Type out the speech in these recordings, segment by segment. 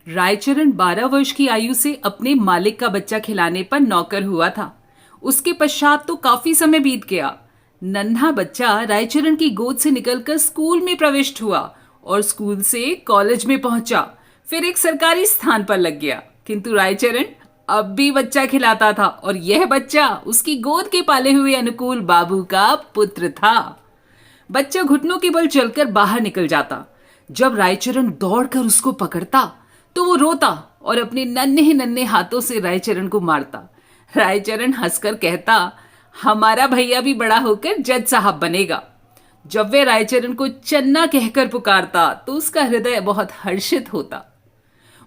रायचरण 12 वर्ष की आयु से अपने मालिक का बच्चा खिलाने पर नौकर हुआ था। उसके पश्चात तो काफी समय बीत गया। नन्हा बच्चा रायचरण की गोद से निकलकर स्कूल में प्रविष्ट हुआ और स्कूल से कॉलेज में पहुंचा, फिर एक सरकारी स्थान पर लग गया। किंतु रायचरण अब भी बच्चा खिलाता था और यह बच्चा उसकी गोद के पाले हुए अनुकूल बाबू का पुत्र था। बच्चा घुटनों के बल चलकर बाहर निकल जाता। जब रायचरण दौड़कर उसको पकड़ता तो वो रोता और अपने नन्हे नन्हे हाथों से रायचरण को मारता। रायचरण हंसकर कहता, हमारा भैया भी बड़ा होकर जज साहब बनेगा। जब वे रायचरण को चन्ना कहकर पुकारता तो उसका हृदय बहुत हर्षित होता।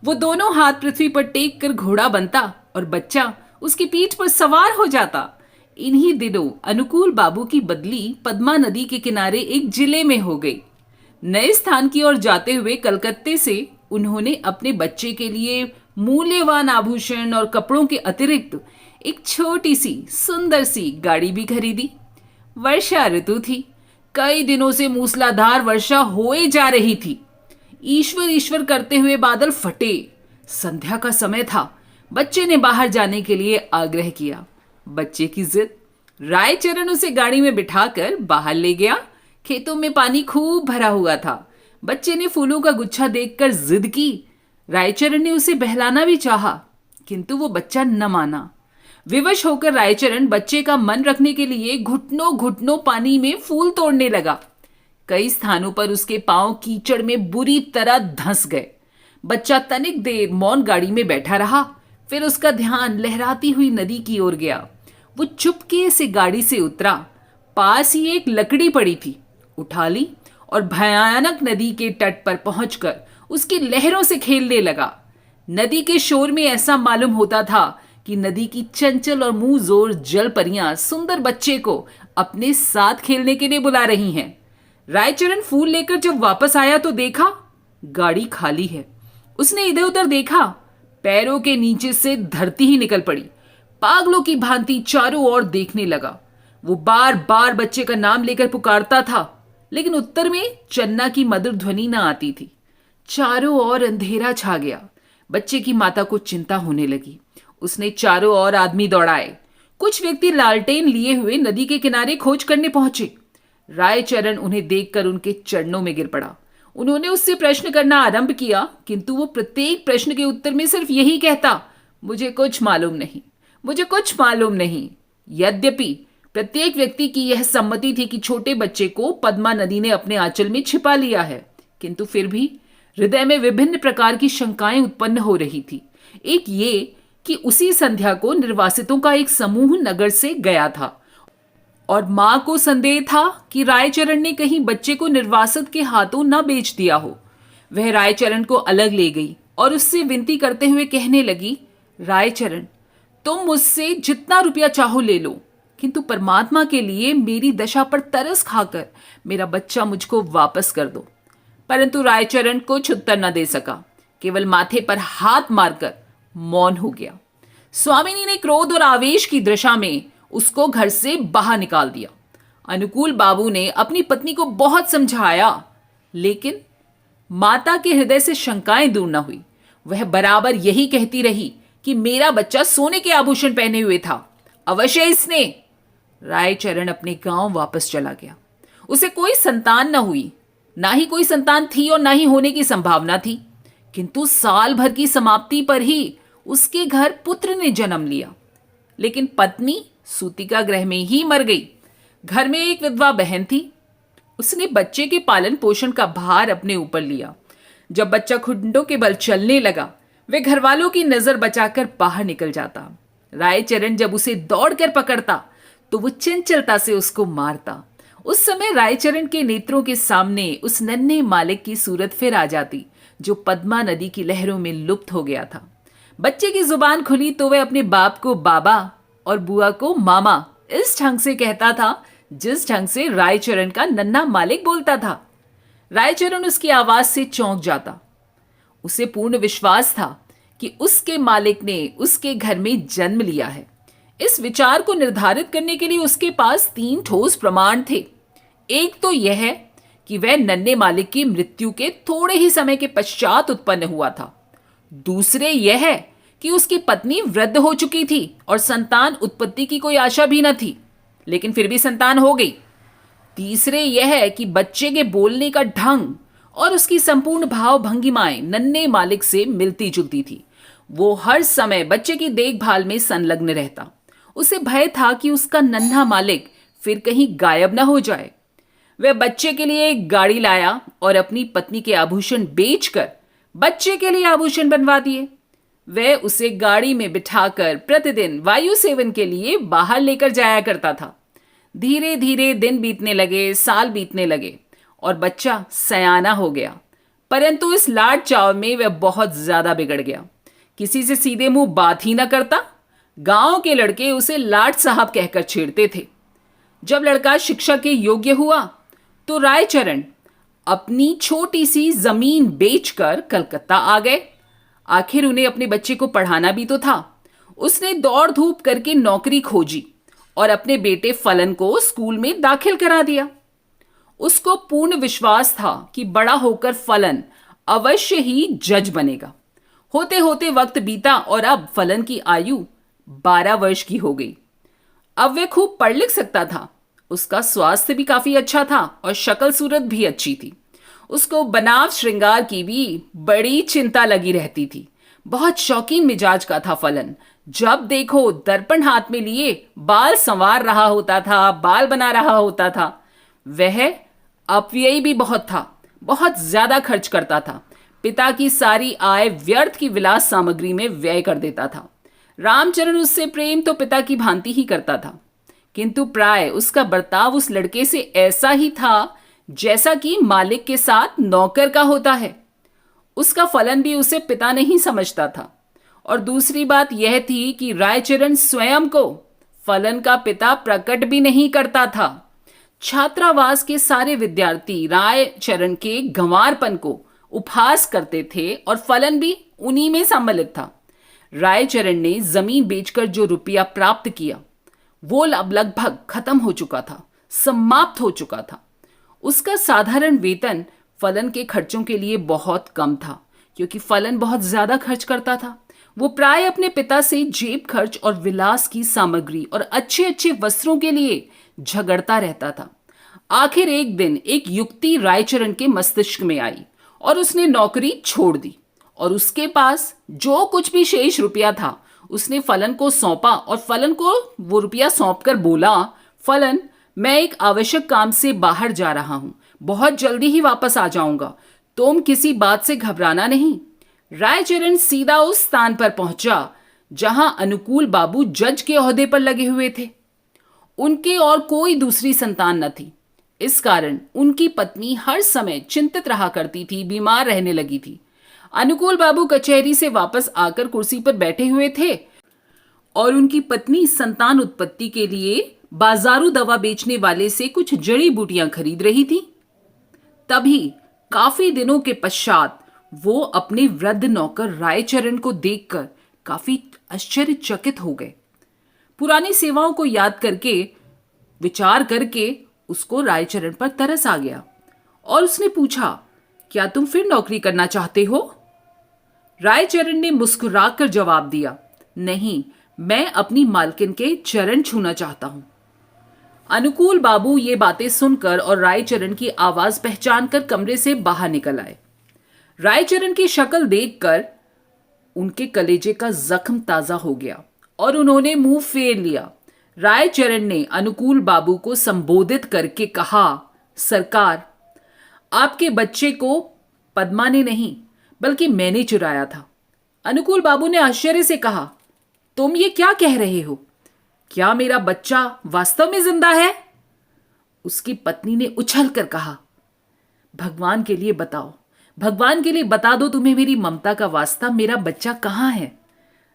वो दोनों हाथ पृथ्वी पर टेक कर घोड़ा बनता और बच्चा उसकी पीठ पर सवार हो जाता। इन्हीं दिनों अनुकूल बाबू की बदली पद्मा नदी के किनारे एक जिले में हो गई। नए स्थान की ओर जाते हुए कलकत्ते से उन्होंने अपने बच्चे के लिए मूल्यवान आभूषण और कपड़ों के अतिरिक्त एक छोटी सी सुंदर सी गाड़ी भी खरीदी। वर्षा ऋतु थी। कई दिनों से मूसलाधार वर्षा होए जा रही थी। ईश्वर ईश्वर करते हुए बादल फटे। संध्या का समय था। बच्चे ने बाहर जाने के लिए आग्रह किया। बच्चे की जिद। रायचरण उसे गाड़ी में बिठाकर बाहर ले गया। खेतों में पानी खूब भरा हुआ था। बच्चे ने फूलों का गुच्छा देखकर जिद की। रायचरण ने उसे बहलाना भी चाहा, किंतु वो बच्चा न माना। विवश होकर रायचरण बच्चे का मन रखने के लिए घुटनों घुटनों पानी में फूल तोड़ने लगा। कई स्थानों पर उसके पांव कीचड़ में बुरी तरह धंस गए। बच्चा तनिक देर मौन गाड़ी में बैठा रहा, फिर उसका ध्यान लहराती हुई नदी की ओर गया। वो चुपके से गाड़ी से उतरा। पास ही एक लकड़ी पड़ी थी, उठा ली और भयानक नदी के तट पर पहुंचकर उसकी लहरों से खेलने लगा। नदी के शोर में ऐसा मालूम होता था कि नदी की चंचल और मुंह जोर जल परियां सुंदर बच्चे को अपने साथ खेलने के लिए बुला रही हैं। रायचरण फूल लेकर जब वापस आया तो देखा गाड़ी खाली है। उसने इधर उधर देखा, पैरों के नीचे से धरती ही निकल पड़ी। पागलों की भांति चारों ओर देखने लगा। वो बार बार बच्चे का नाम लेकर पुकारता था, लेकिन उत्तर में चन्ना की मधुर ध्वनि न आती थी। चारों ओर अंधेरा छा गया। बच्चे की माता को चिंता होने लगी। उसने चारों ओर आदमी दौड़ाए। कुछ व्यक्ति लालटेन लिए हुए नदी के किनारे खोज करने पहुंचे। रायचरण उन्हें देखकर उनके चरणों में गिर पड़ा। उन्होंने उससे प्रश्न करना आरंभ किया, किंतु वो प्रत्येक प्रश्न के उत्तर में सिर्फ यही कहता, मुझे कुछ मालूम नहीं, मुझे कुछ मालूम नहीं। यद्यपि प्रत्येक व्यक्ति की यह सम्मति थी कि छोटे बच्चे को पद्मा नदी ने अपने आंचल में छिपा लिया है, किंतु फिर भी हृदय में विभिन्न प्रकार की शंकाएं उत्पन्न हो रही थी। एक ये कि उसी संध्या को निर्वासितों का एक समूह नगर से गया था और मां को संदेह था कि रायचरण ने कहीं बच्चे को निर्वासित के हाथों न बेच दिया हो। वह रायचरण को अलग ले गई और उससे विनती करते हुए कहने लगी, रायचरण, तुम मुझसे जितना रुपया चाहो ले लो, किंतु परमात्मा के लिए मेरी दशा पर तरस खाकर मेरा बच्चा मुझको वापस कर दो। परंतु रायचरण कुछ उत्तर न दे सका, केवल माथे पर हाथ मारकर मौन हो गया। स्वामिनी ने क्रोध और आवेश की दशा में उसको घर से बाहर निकाल दिया। अनुकूल बाबू ने अपनी पत्नी को बहुत समझाया, लेकिन माता के हृदय से शंकाएं दूर न हुई। वह बराबर यही कहती रही कि मेरा बच्चा सोने के आभूषण पहने हुए था, अवश्य इसने। रायचरण अपने गांव वापस चला गया। उसे कोई संतान न हुई, ना ही कोई संतान थी और ना ही होने की संभावना थी। किंतु साल भर की समाप्ति पर ही उसके घर पुत्र ने जन्म लिया, लेकिन पत्नी सूतिका गृह में ही मर गई। घर में एक विधवा बहन थी। उसने बच्चे के पालन पोषण का भार अपने ऊपर लिया। जब बच्चा घुटनों के बल चलने लगा, वे घर वालों की नजर बचाकर बाहर निकल जाता। रायचरण जब उसे दौड़कर पकड़ता तो वो चंचलता से उसको मारता। उस समय रायचरण के नेत्रों के सामने उस नन्हे मालिक की सूरत फिर आ जाती जो पद्मा नदी की लहरों में लुप्त हो गया था। बच्चे की जुबान खुली तो वह अपने बाप को बाबा और बुआ को मामा इस ढंग से कहता था जिस ढंग से रायचरण का नन्हा मालिक बोलता था। रायचरण उसकी आवाज से चौंक जाता। उसे पूर्ण विश्वास था कि उसके मालिक ने उसके घर में जन्म लिया है। इस विचार को निर्धारित करने के लिए उसके पास 3 ठोस प्रमाण थे। एक तो यह है कि वह नन्हे मालिक की मृत्यु के थोड़े ही समय के पश्चात उत्पन्न हुआ था। दूसरे यह है कि उसकी पत्नी वृद्ध हो चुकी थी और संतान उत्पत्ति की कोई आशा भी न थी, लेकिन फिर भी संतान हो गई। तीसरे यह है कि बच्चे के बोलने का ढंग और उसकी संपूर्ण भाव भंगिमाएं नन्हे मालिक से मिलती जुलती थी। वो हर समय बच्चे की देखभाल में संलग्न रहता। उसे भय था कि उसका नन्हा मालिक फिर कहीं गायब न हो जाए। वह बच्चे के लिए एक गाड़ी लाया और अपनी पत्नी के आभूषण बेचकर बच्चे के लिए आभूषण बनवा दिए। वह उसे गाड़ी में बिठाकर प्रतिदिन वायु सेवन के लिए बाहर लेकर जाया करता था। धीरे धीरे दिन बीतने लगे, साल बीतने लगे और बच्चा सयाना हो गया। परंतु इस लाड चाव में वह बहुत ज्यादा बिगड़ गया। किसी से सीधे मुंह बात ही ना करता। गांव के लड़के उसे लाड साहब कहकर छेड़ते थे। जब लड़का शिक्षा के योग्य हुआ तो रायचरण अपनी छोटी सी जमीन बेचकर कलकत्ता आ गए। आखिर उन्हें अपने बच्चे को पढ़ाना भी तो था। उसने दौड़ धूप करके नौकरी खोजी और अपने बेटे फलन को स्कूल में दाखिल करा दिया। उसको पूर्ण विश्वास था कि बड़ा होकर फलन अवश्य ही जज बनेगा। होते होते वक्त बीता और अब फलन की आयु 12 वर्ष की हो गई। अब वह खूब पढ़ लिख सकता था। उसका स्वास्थ्य भी काफी अच्छा था और शक्ल सूरत भी अच्छी थी। उसको बनाव श्रृंगार की भी बड़ी चिंता लगी रहती थी। बहुत शौकीन मिजाज का था फलन। जब देखो दर्पण हाथ में लिए बाल संवार रहा होता था, बाल बना रहा होता था। वह अपव्ययी भी बहुत था, बहुत ज्यादा खर्च करता था। पिता की सारी आय व्यर्थ की विलास सामग्री में व्यय कर देता था। रामचरण उससे प्रेम तो पिता की भांति ही करता था, किंतु प्राय उसका बर्ताव उस लड़के से ऐसा ही था जैसा कि मालिक के साथ नौकर का होता है। उसका फलन भी उसे पिता नहीं समझता था। और दूसरी बात यह थी कि रायचरण स्वयं को फलन का पिता प्रकट भी नहीं करता था। छात्रावास के सारे विद्यार्थी रायचरण के गंवारपन को उपहास करते थे और फलन भी उन्हीं में सम्मिलित था। रायचरण ने जमीन बेचकर जो रुपया प्राप्त किया वो अब लगभग खत्म हो चुका था, समाप्त हो चुका था। उसका साधारण वेतन फलन के खर्चों के लिए बहुत कम था, क्योंकि फलन बहुत ज्यादा खर्च करता था। वो प्राय अपने पिता से जेब खर्च और विलास की सामग्री और अच्छे अच्छे वस्त्रों के लिए झगड़ता रहता था। आखिर एक दिन एक युक्ति रायचरण के मस्तिष्क में आई और उसने नौकरी छोड़ दी और उसके पास जो कुछ भी शेष रुपया था उसने फलन को सौंपा और फलन को वो रुपया सौंपकर बोला, फलन, मैं एक आवश्यक काम से बाहर जा रहा हूं, बहुत जल्दी ही वापस आ जाऊंगा, तुम किसी बात से घबराना नहीं। रायचरण सीधा उस स्थान पर पहुंचा जहां अनुकूल बाबू जज के ओहदे पर लगे हुए थे। उनके और कोई दूसरी संतान न थी। इस कारण उनकी पत्नी हर समय चिंतित रहा करती थी, बीमार रहने लगी थी। अनुकूल बाबू कचहरी से वापस आकर कुर्सी पर बैठे हुए थे और उनकी पत्नी संतान उत्पत्ति के लिए बाजारू दवा बेचने वाले से कुछ जड़ी बूटियां खरीद रही थी। तभी काफी दिनों के पश्चात वो अपने वृद्ध नौकर रायचरण को देखकर काफी आश्चर्यचकित हो गए। पुरानी सेवाओं को याद करके, विचार करके उसको रायचरण पर तरस आ गया और उसने पूछा, क्या तुम फिर नौकरी करना चाहते हो? रायचरण ने मुस्कुराकर जवाब दिया, नहीं, मैं अपनी मालकिन के चरण छूना चाहता हूं। अनुकूल बाबू ये बातें सुनकर और रायचरण की आवाज पहचान कर कमरे से बाहर निकल आए। रायचरण की शक्ल देखकर उनके कलेजे का जख्म ताजा हो गया और उन्होंने मुंह फेर लिया। रायचरण ने अनुकूल बाबू को संबोधित करके कहा, सरकार, आपके बच्चे को पद्मा ने नहीं बल्कि मैंने चुराया था। अनुकूल बाबू ने आश्चर्य से कहा, तुम ये क्या कह रहे हो? क्या मेरा बच्चा वास्तव में जिंदा है? उसकी पत्नी ने उछल कर कहा, भगवान के लिए बताओ, भगवान के लिए बता दो, तुम्हें मेरी ममता का वास्ता, मेरा बच्चा कहाँ है?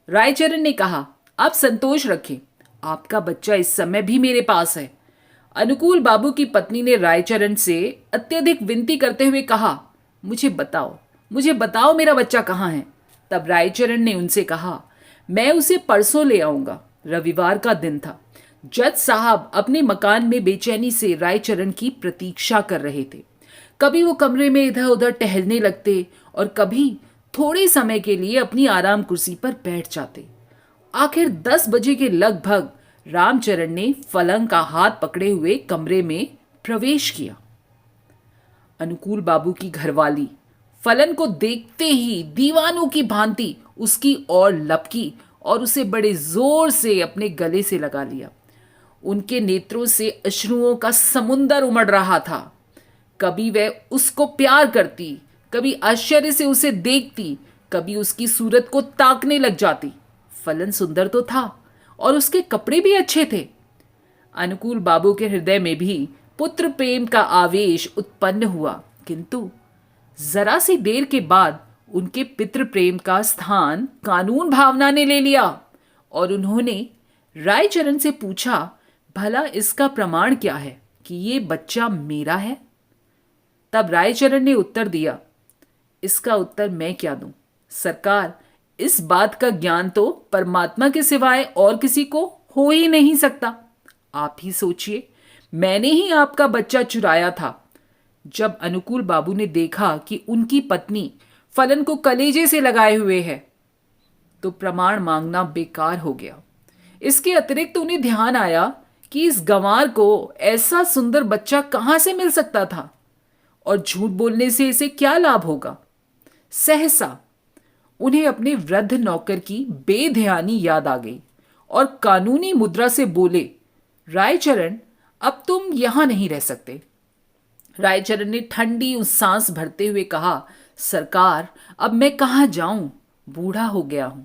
रायचरण ने कहा, आप संतोष रखें, आपका बच्चा इस समय भी मेरे पास है। अनुकूल बाबू की पत्नी ने रायचरण से अत्यधिक विनती करते हुए कहा, मुझे बताओ, मुझे बताओ मेरा बच्चा कहाँ है? तब रायचरण ने उनसे कहा, मैं उसे परसों ले आऊंगा। रविवार का दिन था। जज साहब अपने मकान में बेचैनी से रायचरण की प्रतीक्षा कर रहे थे। कभी वो कमरे में इधर उधर टहलने लगते और कभी थोड़े समय के लिए अपनी आराम कुर्सी पर बैठ जाते। आखिर 10 बजे के लगभग रामचरण ने फलन का हाथ पकड़े हुए कमरे में प्रवेश किया। अनुकूल बाबू की घरवाली फलन को देखते ही दीवानों की भांति उसकी ओर लपकी और उसे बड़े जोर से अपने गले से लगा लिया। उनके नेत्रों से अश्रुओं का समुंदर उमड़ रहा था। कभी वह उसको प्यार करती, कभी आश्चर्य से उसे देखती, कभी उसकी सूरत को ताकने लग जाती। फलन सुंदर तो था और उसके कपड़े भी अच्छे थे। अनुकूल बाबू के हृदय में भी पुत्र प्रेम का आवेश उत्पन्न हुआ, किंतु जरा सी देर के बाद उनके पितृ प्रेम का स्थान कानून भावना ने ले लिया और उन्होंने रायचरण से पूछा, भला इसका प्रमाण क्या है कि ये बच्चा मेरा है? तब रायचरण ने उत्तर दिया, इसका उत्तर मैं क्या दूं सरकार, इस बात का ज्ञान तो परमात्मा के सिवाय और किसी को हो ही नहीं सकता। आप ही सोचिए, मैंने ही आपका बच्चा चुराया था। जब अनुकूल बाबू ने देखा कि उनकी पत्नी फलन को कलेजे से लगाए हुए है तो प्रमाण मांगना बेकार हो गया। इसके अतिरिक्त उन्हें ध्यान आया कि इस गंवार को ऐसा सुंदर बच्चा कहां से मिल सकता था और झूठ बोलने से इसे क्या लाभ होगा। सहसा उन्हें अपने वृद्ध नौकर की बेध्यानी याद आ गई और कानूनी मुद्रा से बोले, रायचरण अब तुम यहां नहीं रह सकते। रायचरण ने ठंडी सांस भरते हुए कहा, सरकार अब मैं कहां जाऊं, बूढ़ा हो गया हूं।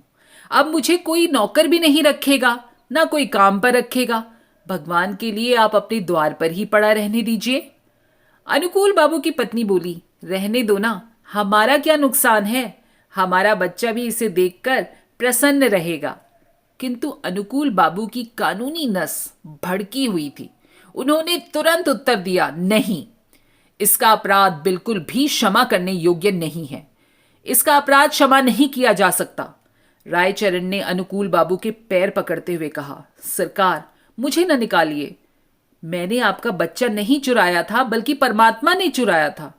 अब मुझे कोई नौकर भी नहीं रखेगा, ना कोई काम पर रखेगा। भगवान के लिए आप अपने द्वार पर ही पड़ा रहने दीजिए। अनुकूल बाबू की पत्नी बोली, रहने दो ना, हमारा क्या नुकसान है, हमारा बच्चा भी इसे देखकर प्रसन्न रहेगा। किंतु अनुकूल बाबू की कानूनी नस भड़की हुई थी। उन्होंने तुरंत उत्तर दिया, नहीं, इसका अपराध बिल्कुल भी क्षमा करने योग्य नहीं है। इसका अपराध क्षमा नहीं किया जा सकता। रायचरण ने अनुकूल बाबू के पैर पकड़ते हुए कहा, सरकार मुझे न निकालिए, मैंने आपका बच्चा नहीं चुराया था, बल्कि परमात्मा ने चुराया था।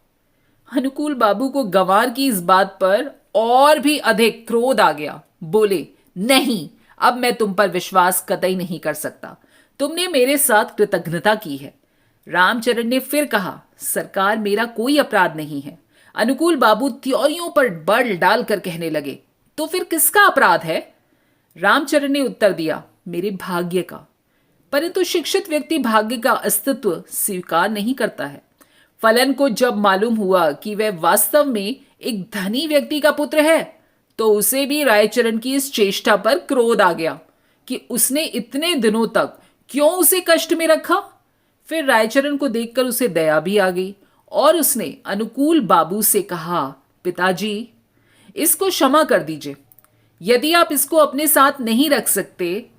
अनुकूल बाबू को गंवार की इस बात पर और भी अधिक क्रोध आ गया। बोले, नहीं, अब मैं तुम पर विश्वास कतई नहीं कर सकता। तुमने मेरे साथ कृतज्ञता की है। रामचरण ने फिर कहा, सरकार मेरा कोई अपराध नहीं है। अनुकूल बाबू त्योरियों पर बल डालकर कहने लगे, तो फिर किसका अपराध है? रामचरण ने उत्तर दिया, मेरे भाग्य का। परंतु शिक्षित व्यक्ति भाग्य का अस्तित्व स्वीकार नहीं करता है। फलन को जब मालूम हुआ कि वह वास्तव में एक धनी व्यक्ति का पुत्र है तो उसे भी रायचरण की इस चेष्टा पर क्रोध आ गया कि उसने इतने दिनों तक क्यों उसे कष्ट में रखा। फिर रायचरण को देखकर उसे दया भी आ गई और उसने अनुकूल बाबू से कहा, पिताजी इसको क्षमा कर दीजिए। यदि आप इसको अपने साथ नहीं रख सकते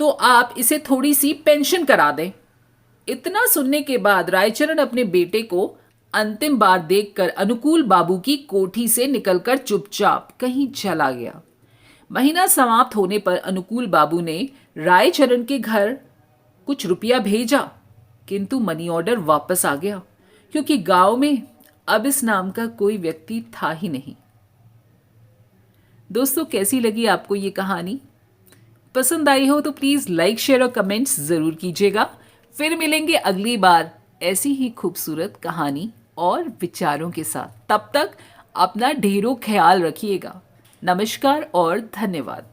तो आप इसे थोड़ी सी पेंशन करा दें। इतना सुनने के बाद रायचरण अपने बेटे को अंतिम बार देखकर अनुकूल बाबू की कोठी से निकलकर चुपचाप कहीं चला गया। महीना समाप्त होने पर अनुकूल बाबू ने रायचरण के घर कुछ रुपया भेजा, किंतु मनी ऑर्डर वापस आ गया क्योंकि गांव में अब इस नाम का कोई व्यक्ति था ही नहीं। दोस्तों, कैसी लगी आपको ये कहानी? पसंद आई हो तो प्लीज लाइक, शेयर और कमेंट्स जरूर कीजिएगा। फिर मिलेंगे अगली बार ऐसी ही खूबसूरत कहानी और विचारों के साथ। तब तक अपना ढेरों ख्याल रखिएगा। नमस्कार और धन्यवाद।